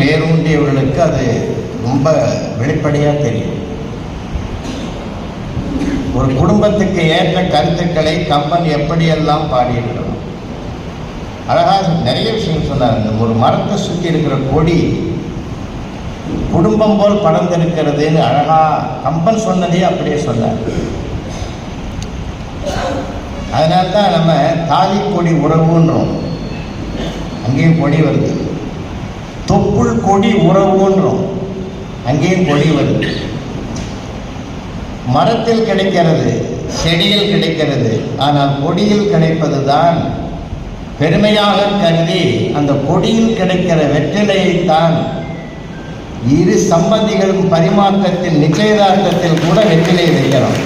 வேரூன்றியவர்களுக்கு அது ரொம்ப வெளிப்படையா தெரியும். ஒரு குடும்பத்துக்கு ஏற்ற கருத்துக்களை கம்பன் எப்படியெல்லாம் பாடியிருக்கிறோம். அழகா நிறைய விஷயம் சொன்னார். ஒரு மரத்தை சுற்றி இருக்கிற கொடி குடும்பம் போல் படர்ந்திருக்கிறதுன்னு அழகா கம்பன் சொன்னதே அப்படியே சொன்னார். அதனால்தான் நம்ம தாலி கொடி உறவுன்றோம், அங்கேயும் கொடி வருது. தொப்புள் கொடி உறவுன்றோம், அங்கேயும் கொடி வருது. மரத்தில் கிடைக்கிறது, செடியில் கிடைக்கிறது, ஆனால் கொடியில் கிடைப்பது தான் பெருமையாக கருதி அந்த கொடியில் கிடைக்கிற வெற்றிலையைத்தான் இரு சம்பந்திகளும் பரிமாற்றத்தில் நிச்சயதார்த்தத்தில் கூட வெற்றிலை வைக்கிறோம்.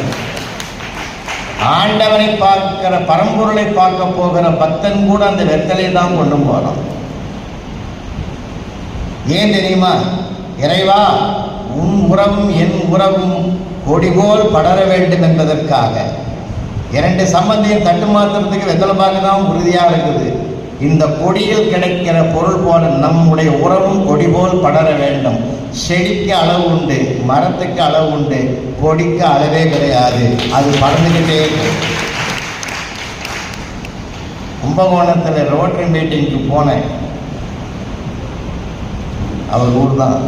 ஆண்டவனை பார்க்கிற பரம்பொருளை பார்க்க போகிற பக்தன் கூட அந்த வெத்தலை தான் கொண்டு போறோம். ஏன் தெரியுமா? இறைவா, உன் உறவும் என் உறவும் கொடிபோல் படர வேண்டும் என்பதற்காக. இரண்டு சம்பந்தியும் தட்டு மாத்திரத்துக்கு வெத்தலை பாக்கு தான் உறுதியாக இருக்குது. இந்த கொடியில் கிடைக்கிற பொருள் போல நம்முடைய உறவும் கொடி போல் படர வேண்டும். செடிக்கு அளவு உண்டு, மரத்துக்கு அளவு உண்டு, கொடிக்கு அளவே கிடையாது. அது பறந்துகிட்டே இருக்கு. கும்பகோணத்தில் ரோட்டரி மீட்டிங்க்கு போனேன். அவர் ஊர் தான்.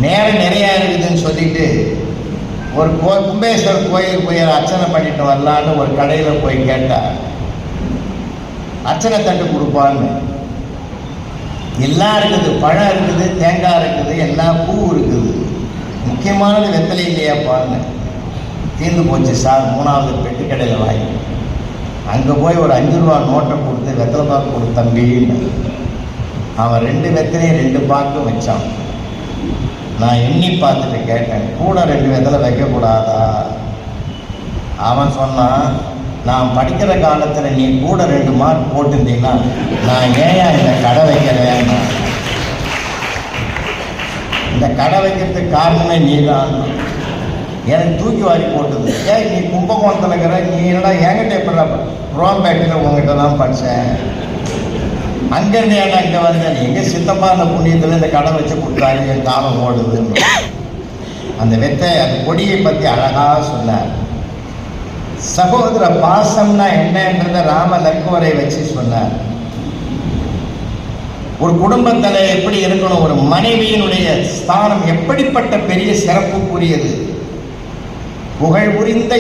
நேரம் நிறைய இருக்குதுன்னு சொல்லிட்டு ஒரு கும்பேஸ்வர் கோயில் போய் அர்ச்சனை பண்ணிட்டு வரலான்னு ஒரு கடையில் போய் கேட்டார். அர்ச்சனை தட்டு கொடுப்பான்னு. எல்லாம் இருக்குது, பழம் இருக்குது, தேங்காய் இருக்குது, எல்லாம் பூ இருக்குது, முக்கியமானது வெத்தலை இல்லையாப்பான்னு. தீர்ந்து போச்சு சார், 3வது பெட்டு கடையில் வாங்கி. அங்கே போய் ஒரு 5 ரூபா நோட்டை கொடுத்து வெத்தலை பாக்கு கொடு தம்பின்னு. அவன் 2 வெத்தலையும் 2 பாக்கும் வச்சான். நான் எண்ணி பார்த்துட்டு கேட்டேன், கூட 2 வெத்தலை வைக்கக்கூடாதா? அவன் சொன்னான், நான் படிக்கிற காலத்தில் நீ கூட 2 மார்க் போட்டிருந்தீங்கன்னா நான் ஏன் இந்த கடை வைக்கிறேன்? இந்த கடை வைக்கிறதுக்கு காரணமே நீ தான். எனக்கு தூக்கி வாரி போட்டது. ஏன் நீ கும்பகோணத்தில் இருக்கிற, நீ என்னடா என்கிட்ட எப்படி ரோம்பேட்டில் உங்ககிட்ட தான் படித்தேன், அங்கேருந்து ஏன்னா இங்கே வந்தேன். எங்கள் சித்தப்பா அந்த புண்ணியத்தில் இந்த கடை வச்சு கொடுத்தாரு, என் காலம் ஓடுதுன்னு. அந்த வெத்தை அந்த கொடியை பற்றி அழகாக சொன்னார். சகோதர பாசம்னா என்னன்றத ராம லக்குவரை வச்சு சொன்னார். ஒரு குடும்பத்தில் எப்படி இருக்கணும், ஒரு மனைவியினுடைய ஸ்தானம் எப்படிப்பட்ட பெரிய சிறப்புக்குரியது. புகழ் புரிந்த